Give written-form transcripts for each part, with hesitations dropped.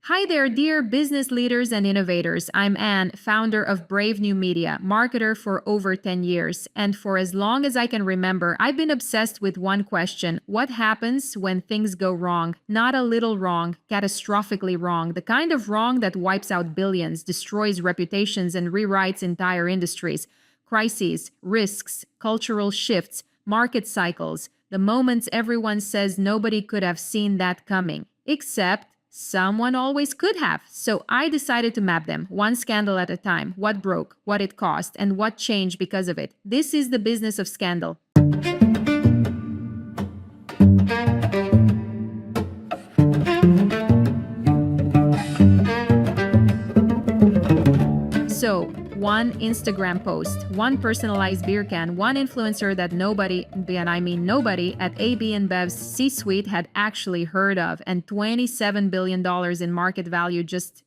Hi there, dear business leaders and innovators. I'm Anne, founder of Brave New Media, marketer for over 10 years. And for as long as I can remember, I've been obsessed with one question. What happens when things go wrong? Not a little wrong, catastrophically wrong. The kind of wrong that wipes out billions, destroys reputations, and rewrites entire industries. Crises, risks, cultural shifts, market cycles. The moments everyone says nobody could have seen that coming. Except someone always could have. So I decided to map them, one scandal at a time. What broke, what it cost, and what changed because of it. This is the business of scandal. So, one Instagram post, one personalized beer can, one influencer that nobody, and I mean nobody, at AB InBev's C-suite had actually heard of, and $27 billion in market value just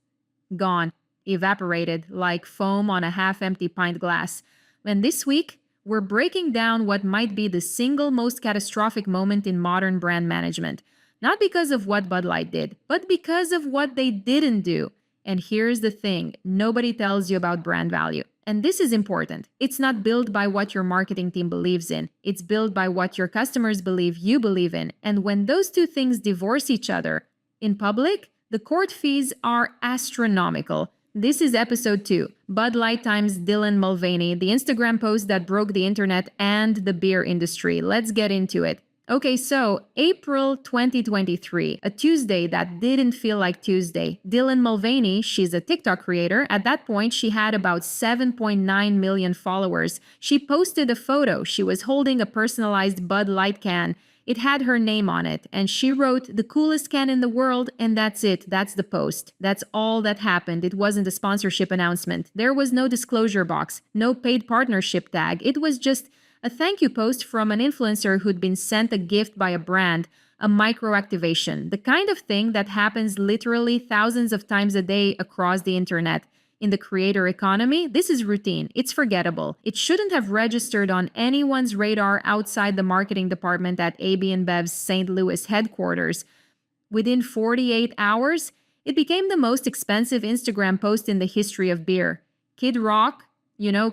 gone, evaporated like foam on a half-empty pint glass. And this week, we're breaking down what might be the single most catastrophic moment in modern brand management. Not because of what Bud Light did, but because of what they didn't do. And here's the thing, nobody tells you about brand value. And this is important. It's not built by what your marketing team believes in. It's built by what your customers believe you believe in. And when those two things divorce each other in public, the court fees are astronomical. This is episode 2, Bud Light times Dylan Mulvaney, the Instagram post that broke the internet and the beer industry. Let's get into it. Okay, so April 2023, a Tuesday that didn't feel like Tuesday. Dylan Mulvaney, she's a TikTok creator. At that point, she had about 7.9 million followers. She posted a photo. She was holding a personalized Bud Light can. It had her name on it, and she wrote, "The coolest can in the world," and that's it. That's the post. That's all that happened. It wasn't a sponsorship announcement. There was no disclosure box, no paid partnership tag. It was just a thank you post from an influencer who'd been sent a gift by a brand, a micro activation, the kind of thing that happens literally thousands of times a day across the internet. In the creator economy, this is routine. It's forgettable. It shouldn't have registered on anyone's radar outside the marketing department at AB InBev's St. Louis headquarters. Within 48 hours, it became the most expensive Instagram post in the history of beer. Kid Rock,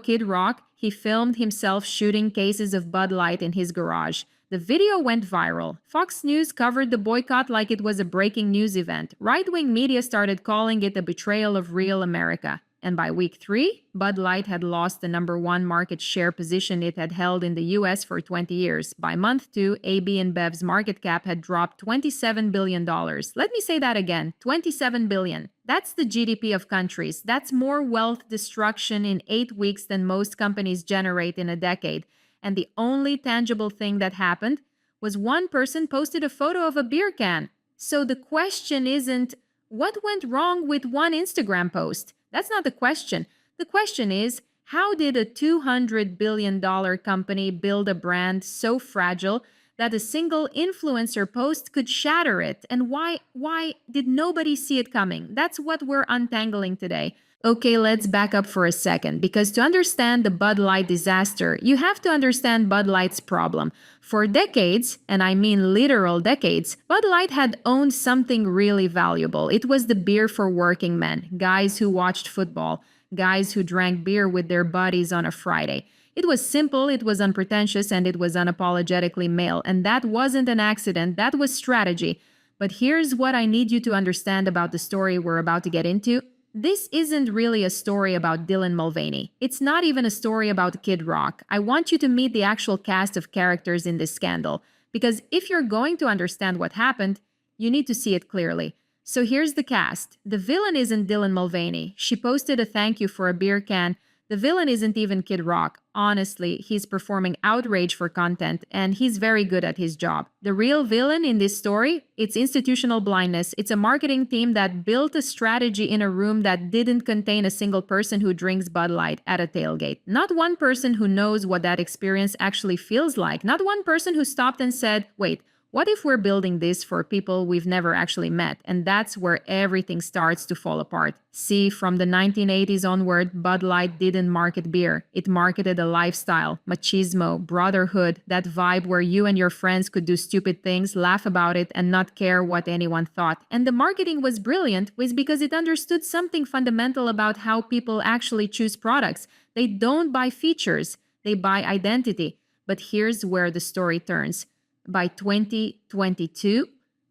Kid Rock, he filmed himself shooting cases of Bud Light in his garage. The video went viral. Fox News covered the boycott like it was a breaking news event. Right-wing media started calling it a betrayal of real America. And by week 3, Bud Light had lost the #1 market share position it had held in the US for 20 years. By month 2, AB InBev's market cap had dropped $27 billion. Let me say that again, $27 billion. That's the GDP of countries. That's more wealth destruction in 8 weeks than most companies generate in a decade. And the only tangible thing that happened was one person posted a photo of a beer can. So the question isn't, what went wrong with one Instagram post? That's not the question. The question is, how did a $200 billion company build a brand so fragile that a single influencer post could shatter it? And why did nobody see it coming? That's what we're untangling today. Okay, let's back up for a second, because to understand the Bud Light disaster, you have to understand Bud Light's problem. For decades, and I mean literal decades, Bud Light had owned something really valuable. It was the beer for working men, guys who watched football, guys who drank beer with their buddies on a Friday. It was simple, it was unpretentious, and it was unapologetically male. And that wasn't an accident, that was strategy. But here's what I need you to understand about the story we're about to get into. This isn't really a story about Dylan Mulvaney. It's not even a story about Kid Rock. I want you to meet the actual cast of characters in this scandal, because if you're going to understand what happened, you need to see it clearly. So here's the cast. The villain isn't Dylan Mulvaney. She posted a thank you for a beer can. The villain isn't even Kid Rock. Honestly, he's performing outrage for content, and he's very good at his job. The real villain in this story, it's institutional blindness. It's a marketing team that built a strategy in a room that didn't contain a single person who drinks Bud Light at a tailgate. Not one person who knows what that experience actually feels like. Not one person who stopped and said, wait, What if we're building this for people we've never actually met? And that's where everything starts to fall apart. See, from the 1980s onward, Bud Light didn't market beer. It marketed a lifestyle, machismo, brotherhood, that vibe where you and your friends could do stupid things, laugh about it, and not care what anyone thought. And the marketing was brilliant, was because it understood something fundamental about how people actually choose products. They don't buy features, they buy identity. But here's where the story turns. By 2022,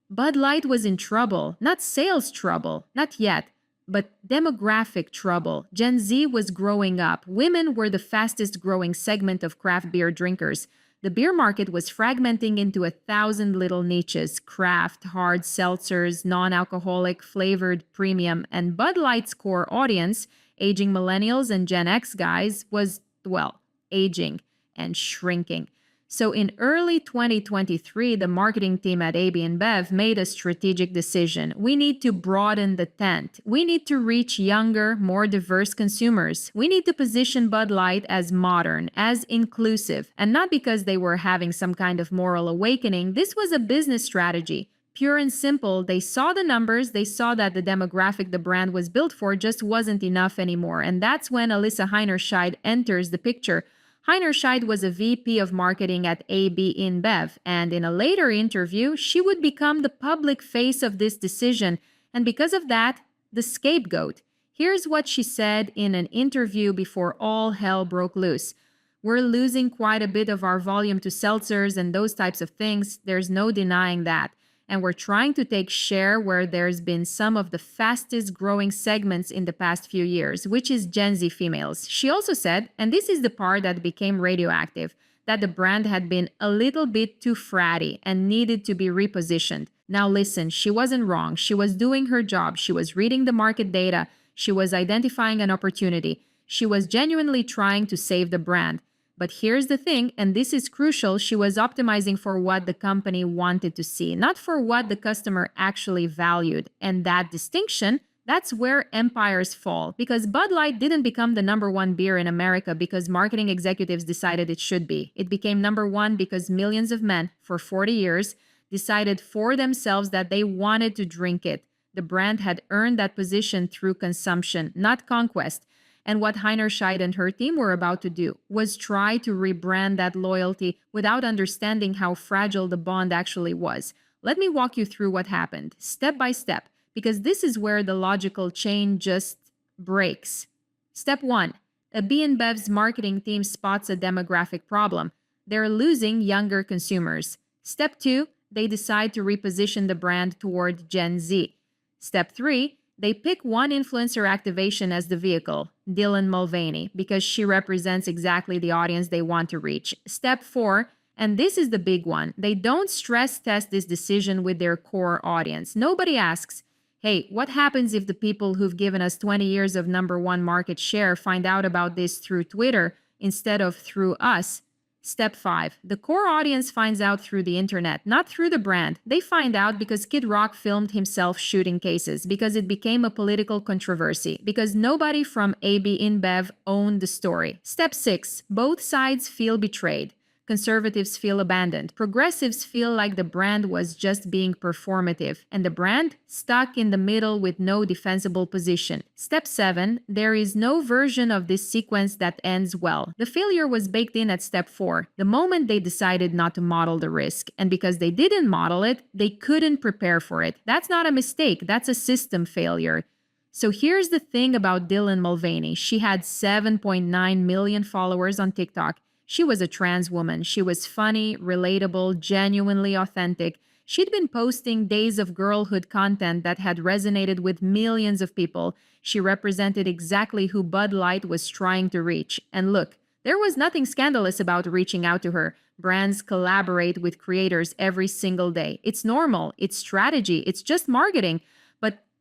Bud Light was in trouble. Not sales trouble, not yet, but demographic trouble. Gen Z was growing up. Women were the fastest growing segment of craft beer drinkers. The beer market was fragmenting into 1,000 little niches: craft, hard seltzers, non-alcoholic, flavored, premium. And Bud Light's core audience, aging millennials and Gen X guys, was, well, aging and shrinking. So in early 2023, the marketing team at AB InBev made a strategic decision. We need to broaden the tent. We need to reach younger, more diverse consumers. We need to position Bud Light as modern, as inclusive. And not because they were having some kind of moral awakening. This was a business strategy. Pure and simple, they saw the numbers, they saw that the demographic the brand was built for just wasn't enough anymore. And that's when Alyssa Heinerscheid enters the picture. Heinerscheid was a VP of marketing at AB InBev, and in a later interview, she would become the public face of this decision, and because of that, the scapegoat. Here's what she said in an interview before all hell broke loose. We're losing quite a bit of our volume to seltzers and those types of things. There's no denying that. And we're trying to take share where there's been some of the fastest growing segments in the past few years, which is Gen Z females. She also said, and this is the part that became radioactive, that the brand had been a little bit too fratty and needed to be repositioned. Now listen, she wasn't wrong. She was doing her job. She was reading the market data. She was identifying an opportunity. She was genuinely trying to save the brand. But here's the thing, and this is crucial, she was optimizing for what the company wanted to see, not for what the customer actually valued. And that distinction, that's where empires fall. Because Bud Light didn't become the #1 beer in America because marketing executives decided it should be. It became #1 because millions of men, for 40 years, decided for themselves that they wanted to drink it. The brand had earned that position through consumption, not conquest. And what Heinerscheid and her team were about to do was try to rebrand that loyalty without understanding how fragile the bond actually was. Let me walk you through what happened, step by step, because this is where the logical chain just breaks. Step 1. AB InBev's marketing team spots a demographic problem. They're losing younger consumers. Step 2. They decide to reposition the brand toward Gen Z. Step 3. They pick one influencer activation as the vehicle, Dylan Mulvaney, because she represents exactly the audience they want to reach. Step 4, and this is the big one, they don't stress test this decision with their core audience. Nobody asks, hey, what happens if the people who've given us 20 years of #1 market share find out about this through Twitter instead of through us? Step 5. The core audience finds out through the internet, not through the brand. They find out because Kid Rock filmed himself shooting cases, because it became a political controversy, because nobody from AB InBev owned the story. Step 6. Both sides feel betrayed. Conservatives feel abandoned. Progressives feel like the brand was just being performative, and the brand stuck in the middle with no defensible position. Step 7. There is no version of this sequence that ends well. The failure was baked in at step 4, the moment they decided not to model the risk. And because they didn't model it, they couldn't prepare for it. That's not a mistake, that's a system failure. So here's the thing about Dylan Mulvaney. She had 7.9 million followers on TikTok. She was a trans woman. She was funny, relatable, genuinely authentic. She'd been posting days of girlhood content that had resonated with millions of people. She represented exactly who Bud Light was trying to reach. And look, there was nothing scandalous about reaching out to her. Brands collaborate with creators every single day. It's normal. It's strategy. It's just marketing.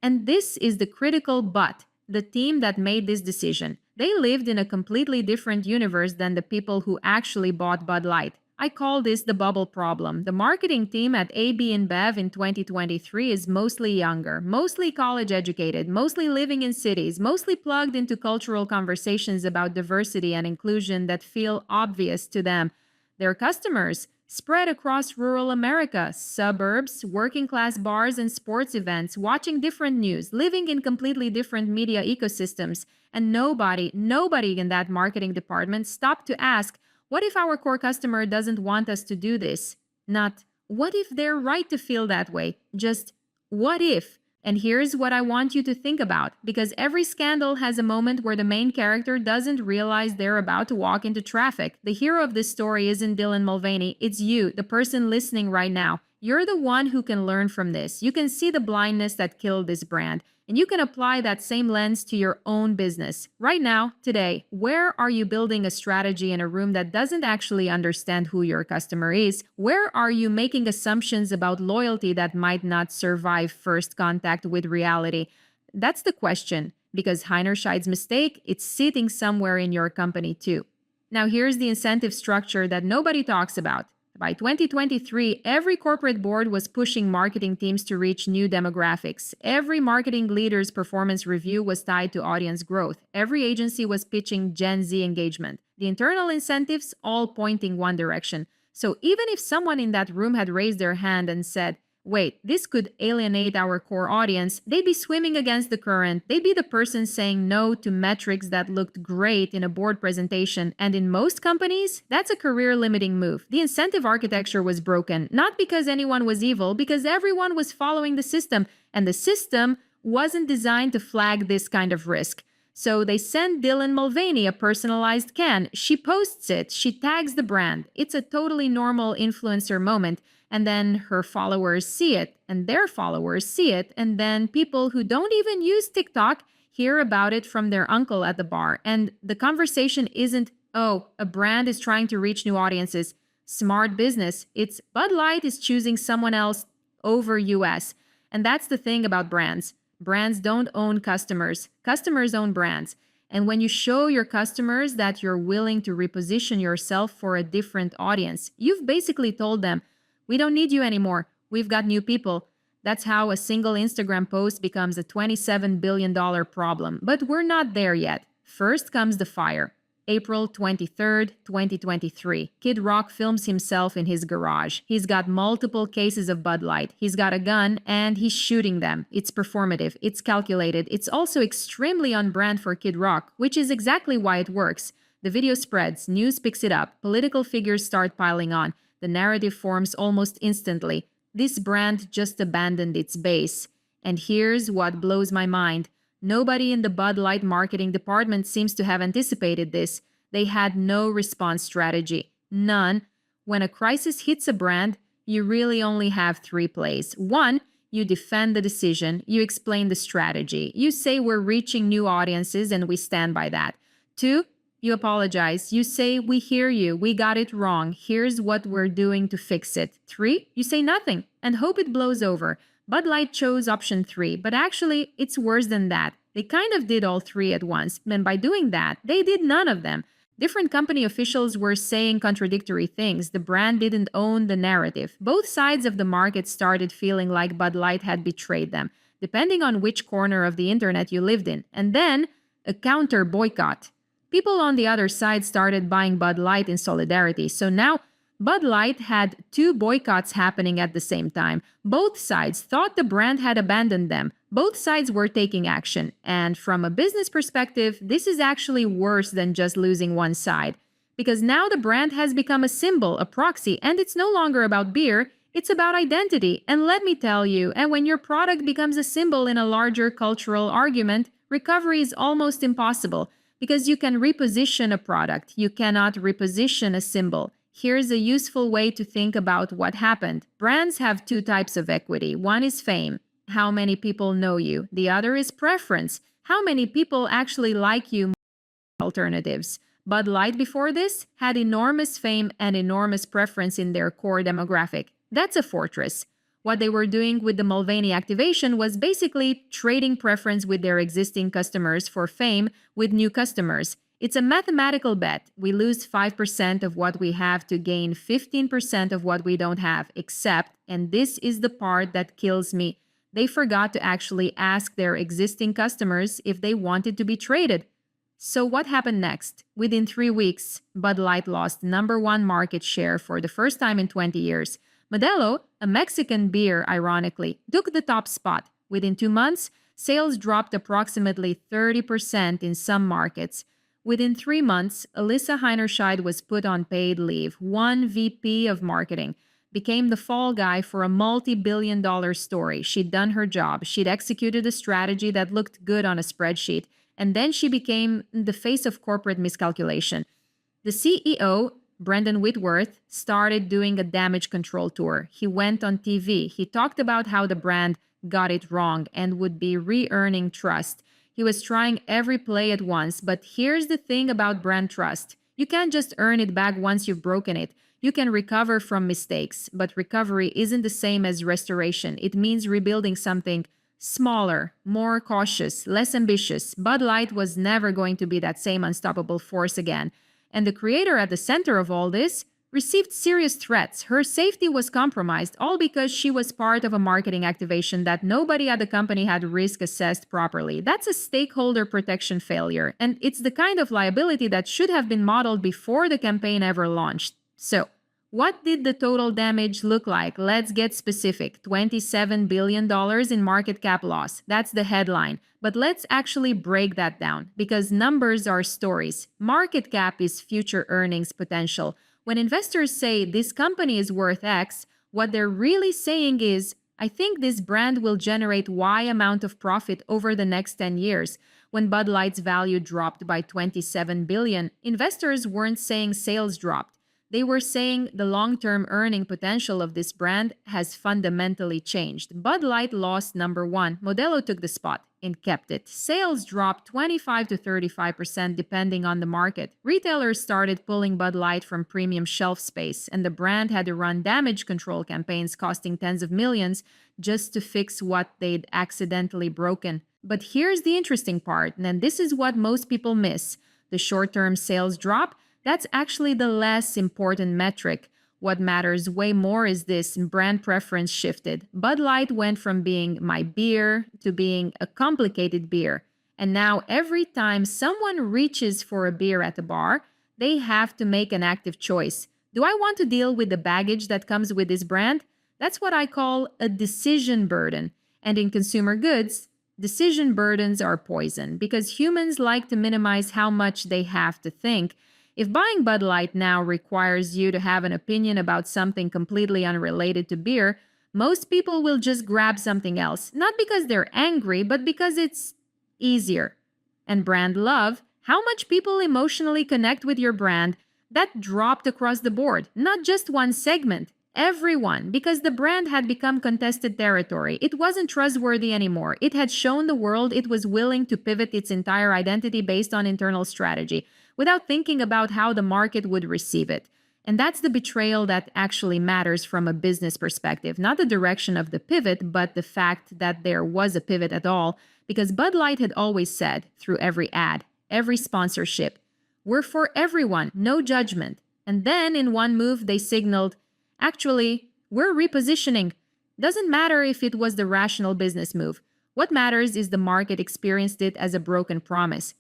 And this is the critical but, the team that made this decision. They lived in a completely different universe than the people who actually bought Bud Light. I call this the bubble problem. The marketing team at AB InBev in 2023 is mostly younger, mostly college educated, mostly living in cities, mostly plugged into cultural conversations about diversity and inclusion that feel obvious to them. Their customers, spread across rural America, suburbs, working class bars and sports events, watching different news, living in completely different media ecosystems. And nobody in that marketing department stopped to ask, what if our core customer doesn't want us to do this? Not, what if they're right to feel that way? Just, what if? And here's what I want you to think about, because every scandal has a moment where the main character doesn't realize they're about to walk into traffic. The hero of this story isn't Dylan Mulvaney, it's you, the person listening right now. You're the one who can learn from this. You can see the blindness that killed this brand, and you can apply that same lens to your own business. Right now, today, where are you building a strategy in a room that doesn't actually understand who your customer is? Where are you making assumptions about loyalty that might not survive first contact with reality? That's the question, because Heinerscheid's mistake, it's sitting somewhere in your company too. Now here's the incentive structure that nobody talks about. By 2023, every corporate board was pushing marketing teams to reach new demographics. Every marketing leader's performance review was tied to audience growth. Every agency was pitching Gen Z engagement. The internal incentives all pointing one direction. So even if someone in that room had raised their hand and said, wait, this could alienate our core audience, they'd be swimming against the current. They'd be the person saying no to metrics that looked great in a board presentation. And in most companies, that's a career-limiting move. The incentive architecture was broken, not because anyone was evil, because everyone was following the system, and the system wasn't designed to flag this kind of risk. So they send Dylan Mulvaney a personalized can. She posts it. She tags the brand. It's a totally normal influencer moment. And then her followers see it, and their followers see it, and then people who don't even use TikTok hear about it from their uncle at the bar. And the conversation isn't, oh, a brand is trying to reach new audiences. Smart business. It's Bud Light is choosing someone else over US. And that's the thing about brands. Brands don't own customers. Customers own brands. And when you show your customers that you're willing to reposition yourself for a different audience, you've basically told them, we don't need you anymore. We've got new people. That's how a single Instagram post becomes a $27 billion problem. But we're not there yet. First comes the fire. April 23rd, 2023. Kid Rock films himself in his garage. He's got multiple cases of Bud Light. He's got a gun and he's shooting them. It's performative. It's calculated. It's also extremely on brand for Kid Rock, which is exactly why it works. The video spreads. News picks it up. Political figures start piling on. The narrative forms almost instantly. This brand just abandoned its base. And here's what blows my mind. Nobody in the Bud Light marketing department seems to have anticipated this. They had no response strategy. None. When a crisis hits a brand, you really only have three plays. One, you defend the decision. You explain the strategy. You say we're reaching new audiences and we stand by that. Two, you apologize. You say, we hear you. We got it wrong. Here's what we're doing to fix it. Three, you say nothing and hope it blows over. Bud Light chose option 3, but actually, it's worse than that. They kind of did all three at once, and by doing that, they did none of them. Different company officials were saying contradictory things. The brand didn't own the narrative. Both sides of the market started feeling like Bud Light had betrayed them, depending on which corner of the internet you lived in. And then, a counter boycott. People on the other side started buying Bud Light in solidarity, so now Bud Light had 2 boycotts happening at the same time. Both sides thought the brand had abandoned them. Both sides were taking action. And from a business perspective, this is actually worse than just losing one side. Because now the brand has become a symbol, a proxy, and it's no longer about beer, it's about identity. And let me tell you, and when your product becomes a symbol in a larger cultural argument, recovery is almost impossible. Because you can reposition a product, you cannot reposition a symbol. Here's a useful way to think about what happened. Brands have 2 types of equity. One is fame, how many people know you. The other is preference, how many people actually like you. Alternatives. Bud Light before this had enormous fame and enormous preference in their core demographic. That's a fortress. What they were doing with the Mulvaney activation was basically trading preference with their existing customers for fame with new customers. It's a mathematical bet. We lose 5% of what we have to gain 15% of what we don't have, except, and this is the part that kills me, they forgot to actually ask their existing customers if they wanted to be traded. So what happened next? Within 3 weeks, Bud Light lost #1 market share for the first time in 20 years. Modelo, a Mexican beer, ironically, took the top spot. Within 2 months, sales dropped approximately 30% in some markets. Within 3 months, Alyssa Heinerscheid was put on paid leave. One VP of marketing became the fall guy for a multi-billion-dollar story. She'd done her job. She'd executed a strategy that looked good on a spreadsheet. And then she became the face of corporate miscalculation. The CEO, Brendan Whitworth, started doing a damage control tour. He went on TV. He talked about how the brand got it wrong and would be re-earning trust. He was trying every play at once, but here's the thing about brand trust. You can't just earn it back once you've broken it. You can recover from mistakes, but recovery isn't the same as restoration. It means rebuilding something smaller, more cautious, less ambitious. Bud Light was never going to be that same unstoppable force again. And the creator at the center of all this received serious threats. Her safety was compromised, all because she was part of a marketing activation that nobody at the company had risk assessed properly. That's a stakeholder protection failure, and it's the kind of liability that should have been modeled before the campaign ever launched. So, what did the total damage look like? Let's get specific. $27 billion in market cap loss. That's the headline. But let's actually break that down, because numbers are stories. Market cap is future earnings potential. When investors say this company is worth X, what they're really saying is, I think this brand will generate Y amount of profit over the next 10 years. When Bud Light's value dropped by $27 billion, investors weren't saying sales dropped. They were saying the long-term earning potential of this brand has fundamentally changed. Bud Light lost #1. Modelo took the spot and kept it. Sales dropped 25 to 35% depending on the market. Retailers started pulling Bud Light from premium shelf space, and the brand had to run damage control campaigns costing tens of millions just to fix what they'd accidentally broken. But here's the interesting part, and this is what most people miss. The short-term sales drop, that's actually the less important metric. What matters way more is this: brand preference shifted. Bud Light went from being my beer to being a complicated beer. And now every time someone reaches for a beer at a bar, they have to make an active choice. Do I want to deal with the baggage that comes with this brand? That's what I call a decision burden. And in consumer goods, decision burdens are poison because humans like to minimize how much they have to think. If buying Bud Light now requires you to have an opinion about something completely unrelated to beer, most people will just grab something else, not because they're angry, but because it's easier. And brand love, how much people emotionally connect with your brand, that dropped across the board, not just one segment, everyone, because the brand had become contested territory. It wasn't trustworthy anymore. It had shown the world it was willing to pivot its entire identity based on internal strategy, without thinking about how the market would receive it. And that's the betrayal that actually matters from a business perspective, not the direction of the pivot, but the fact that there was a pivot at all, because Bud Light had always said, through every ad, every sponsorship, we're for everyone, no judgment. And then in one move, they signaled, actually, we're repositioning. Doesn't matter if it was the rational business move. What matters is the market experienced it as a broken promise.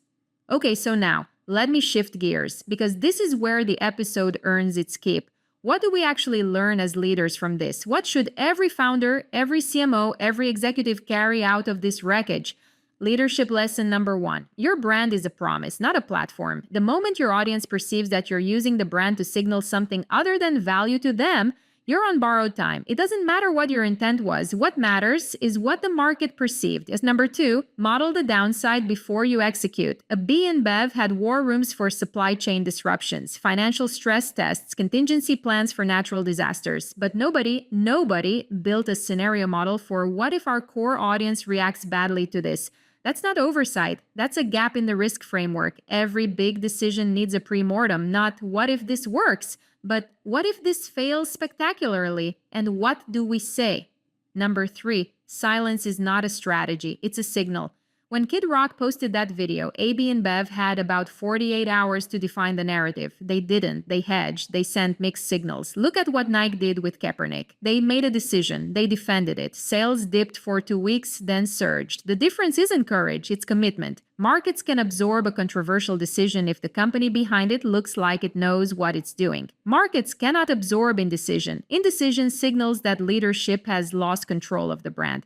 Okay, so now, let me shift gears, because this is where the episode earns its keep. What do we actually learn as leaders from this? What should every founder, every CMO, every executive carry out of this wreckage? Leadership lesson #1. Your brand is a promise, not a platform. The moment your audience perceives that you're using the brand to signal something other than value to them, you're on borrowed time. It doesn't matter what your intent was. What matters is what the market perceived. As #2, model the downside before you execute. A B InBev had war rooms for supply chain disruptions, financial stress tests, contingency plans for natural disasters. But nobody built a scenario model for what if our core audience reacts badly to this. That's not oversight. That's a gap in the risk framework. Every big decision needs a pre-mortem, not what if this works, but what if this fails spectacularly, and what do we say? #3, silence is not a strategy, it's a signal. When Kid Rock posted that video, AB InBev had about 48 hours to define the narrative. They didn't. They hedged. They sent mixed signals. Look at what Nike did with Kaepernick. They made a decision. They defended it. Sales dipped for 2 weeks, then surged. The difference isn't courage, it's commitment. Markets can absorb a controversial decision if the company behind it looks like it knows what it's doing. Markets cannot absorb indecision. Indecision signals that leadership has lost control of the brand.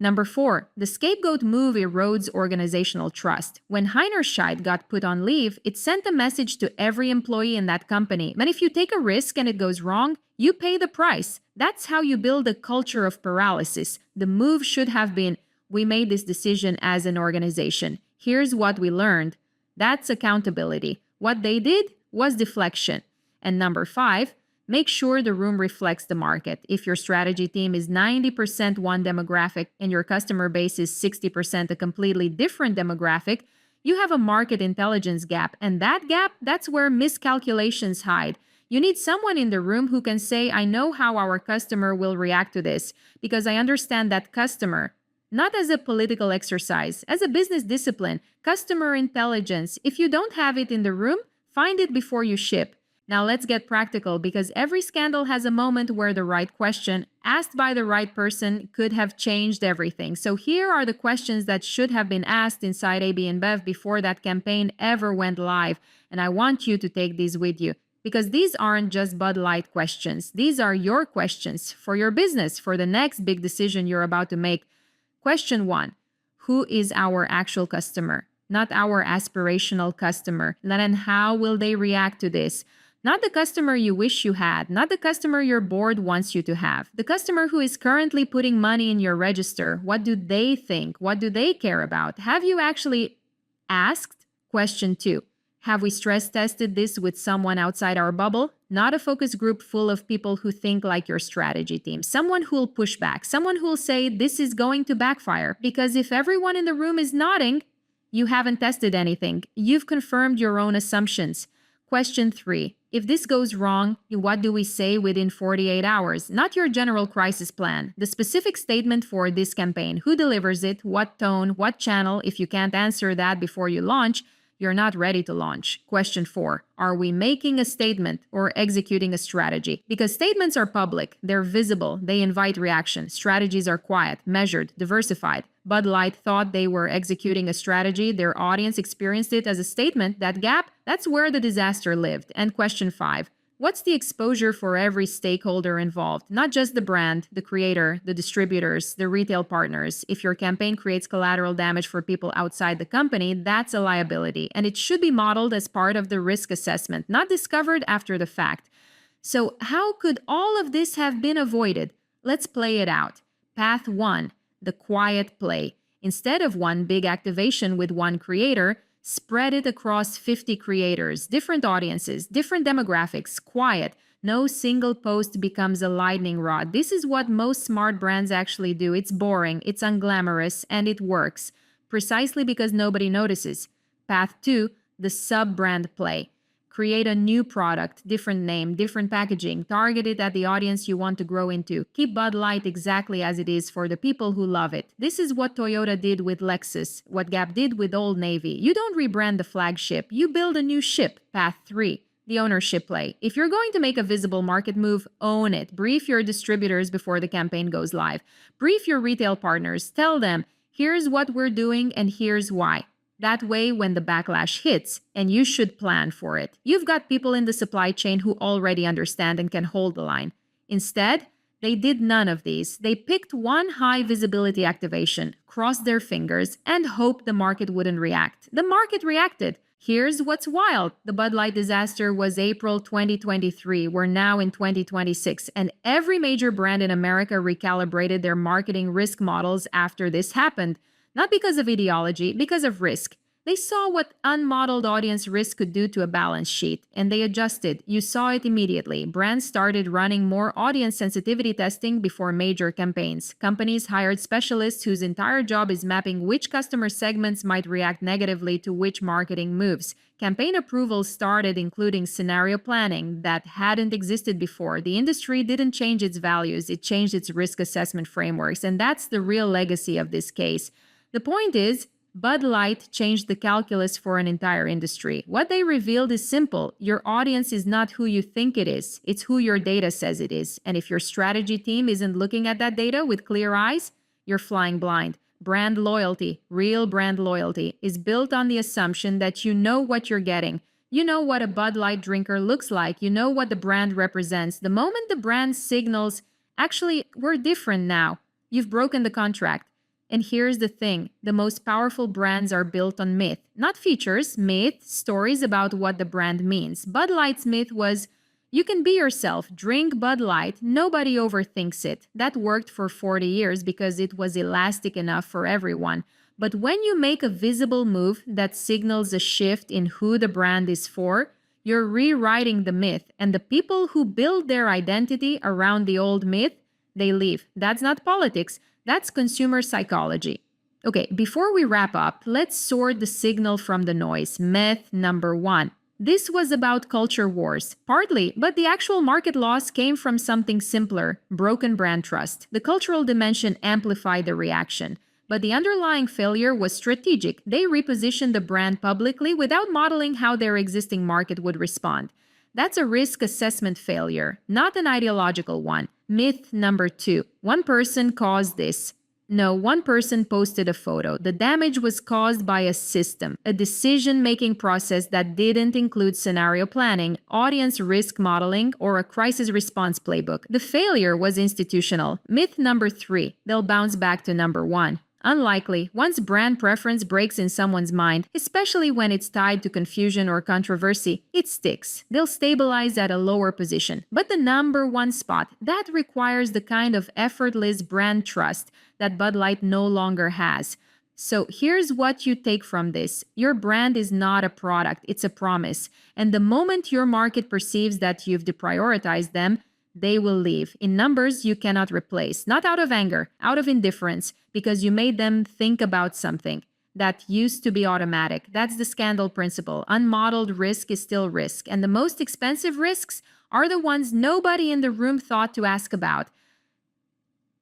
Number 4, the scapegoat move erodes organizational trust. When Heinerscheid got put on leave, it sent a message to every employee in that company. And if you take a risk and it goes wrong, you pay the price. That's how you build a culture of paralysis. The move should have been, we made this decision as an organization. Here's what we learned. That's accountability. What they did was deflection. And number 5, make sure the room reflects the market. If your strategy team is 90% one demographic and your customer base is 60% a completely different demographic, you have a market intelligence gap. And that gap, that's where miscalculations hide. You need someone in the room who can say, I know how our customer will react to this because I understand that customer. Not as a political exercise, as a business discipline, customer intelligence. If you don't have it in the room, find it before you ship. Now let's get practical because every scandal has a moment where the right question, asked by the right person, could have changed everything. So here are the questions that should have been asked inside AB InBev before that campaign ever went live. And I want you to take these with you because these aren't just Bud Light questions. These are your questions for your business, for the next big decision you're about to make. Question 1, who is our actual customer? Not our aspirational customer. Then how will they react to this? Not the customer you wish you had, not the customer your board wants you to have. The customer who is currently putting money in your register. What do they think? What do they care about? Have you actually asked? Question 2. Have we stress tested this with someone outside our bubble? Not a focus group full of people who think like your strategy team. Someone who will push back. Someone who will say this is going to backfire. Because if everyone in the room is nodding, you haven't tested anything. You've confirmed your own assumptions. Question 3. If this goes wrong, what do we say within 48 hours? Not your general crisis plan. The specific statement for this campaign. Who delivers it? What tone? What channel? If you can't answer that before you launch, you're not ready to launch. Question 4. Are we making a statement or executing a strategy? Because statements are public, they're visible, they invite reaction. Strategies are quiet, measured, diversified. Bud Light thought they were executing a strategy. Their audience experienced it as a statement. That gap, that's where the disaster lived. And question 5. What's the exposure for every stakeholder involved? Not just the brand, the creator, the distributors, the retail partners. If your campaign creates collateral damage for people outside the company, that's a liability. And it should be modeled as part of the risk assessment, not discovered after the fact. So how could all of this have been avoided? Let's play it out. Path 1, the quiet play. Instead of one big activation with one creator, spread it across 50 creators, different audiences, different demographics, quiet. No single post becomes a lightning rod. This is what most smart brands actually do. It's boring, it's unglamorous, and it works. Precisely because nobody notices. Path 2, the sub-brand play. Create a new product, different name, different packaging, target it at the audience you want to grow into. Keep Bud Light exactly as it is for the people who love it. This is what Toyota did with Lexus, what Gap did with Old Navy. You don't rebrand the flagship, you build a new ship. Path 3, the ownership play. If you're going to make a visible market move, own it. Brief your distributors before the campaign goes live. Brief your retail partners. Tell them, here's what we're doing and here's why. That way, when the backlash hits, and you should plan for it, you've got people in the supply chain who already understand and can hold the line. Instead, they did none of these. They picked one high visibility activation, crossed their fingers, and hoped the market wouldn't react. The market reacted. Here's what's wild. The Bud Light disaster was April 2023. We're now in 2026, and every major brand in America recalibrated their marketing risk models after this happened. Not because of ideology, because of risk. They saw what unmodeled audience risk could do to a balance sheet, and they adjusted. You saw it immediately. Brands started running more audience sensitivity testing before major campaigns. Companies hired specialists whose entire job is mapping which customer segments might react negatively to which marketing moves. Campaign approvals started including scenario planning that hadn't existed before. The industry didn't change its values, it changed its risk assessment frameworks, and that's the real legacy of this case. The point is, Bud Light changed the calculus for an entire industry. What they revealed is simple. Your audience is not who you think it is. It's who your data says it is. And if your strategy team isn't looking at that data with clear eyes, you're flying blind. Brand loyalty, real brand loyalty, is built on the assumption that you know what you're getting. You know what a Bud Light drinker looks like. You know what the brand represents. The moment the brand signals, actually, we're different now, you've broken the contract. And here's the thing, the most powerful brands are built on myth, not features, myth, stories about what the brand means. Bud Light's myth was, you can be yourself, drink Bud Light, nobody overthinks it. That worked for 40 years because it was elastic enough for everyone. But when you make a visible move that signals a shift in who the brand is for, you're rewriting the myth. And the people who build their identity around the old myth, they leave. That's not politics. That's consumer psychology. Okay, before we wrap up, let's sort the signal from the noise. Myth number 1. This was about culture wars, partly, but the actual market loss came from something simpler, broken brand trust. The cultural dimension amplified the reaction, but the underlying failure was strategic. They repositioned the brand publicly without modeling how their existing market would respond. That's a risk assessment failure, not an ideological one. Myth number 2. One person caused this. No, one person posted a photo. The damage was caused by a system, a decision-making process that didn't include scenario planning, audience risk modeling, or a crisis response playbook. The failure was institutional. Myth number 3. They'll bounce back to number 1. Unlikely. Once brand preference breaks in someone's mind, especially when it's tied to confusion or controversy, it sticks. They'll stabilize at a lower position. But the number 1 spot, that requires the kind of effortless brand trust that Bud Light no longer has. So here's what you take from this. Your brand is not a product, it's a promise. And the moment your market perceives that you've deprioritized them, they will leave. In numbers you cannot replace, not out of anger, out of indifference, because you made them think about something that used to be automatic. That's the scandal principle. Unmodeled risk is still risk, and the most expensive risks are the ones nobody in the room thought to ask about.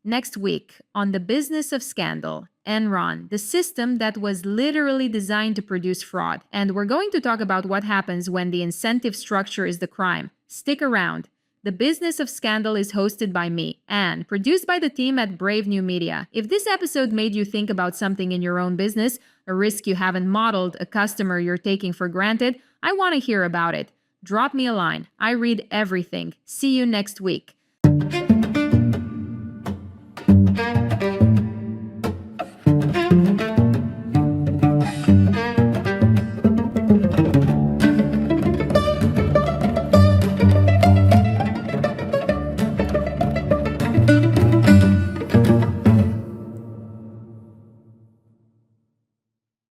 Next week, on The Business of Scandal, Enron, the system that was literally designed to produce fraud. And we're going to talk about what happens when the incentive structure is the crime. Stick around. The Business of Scandal is hosted by me, Anne, produced by the team at Brave New Media. If this episode made you think about something in your own business, a risk you haven't modeled, a customer you're taking for granted, I want to hear about it. Drop me a line. I read everything. See you next week.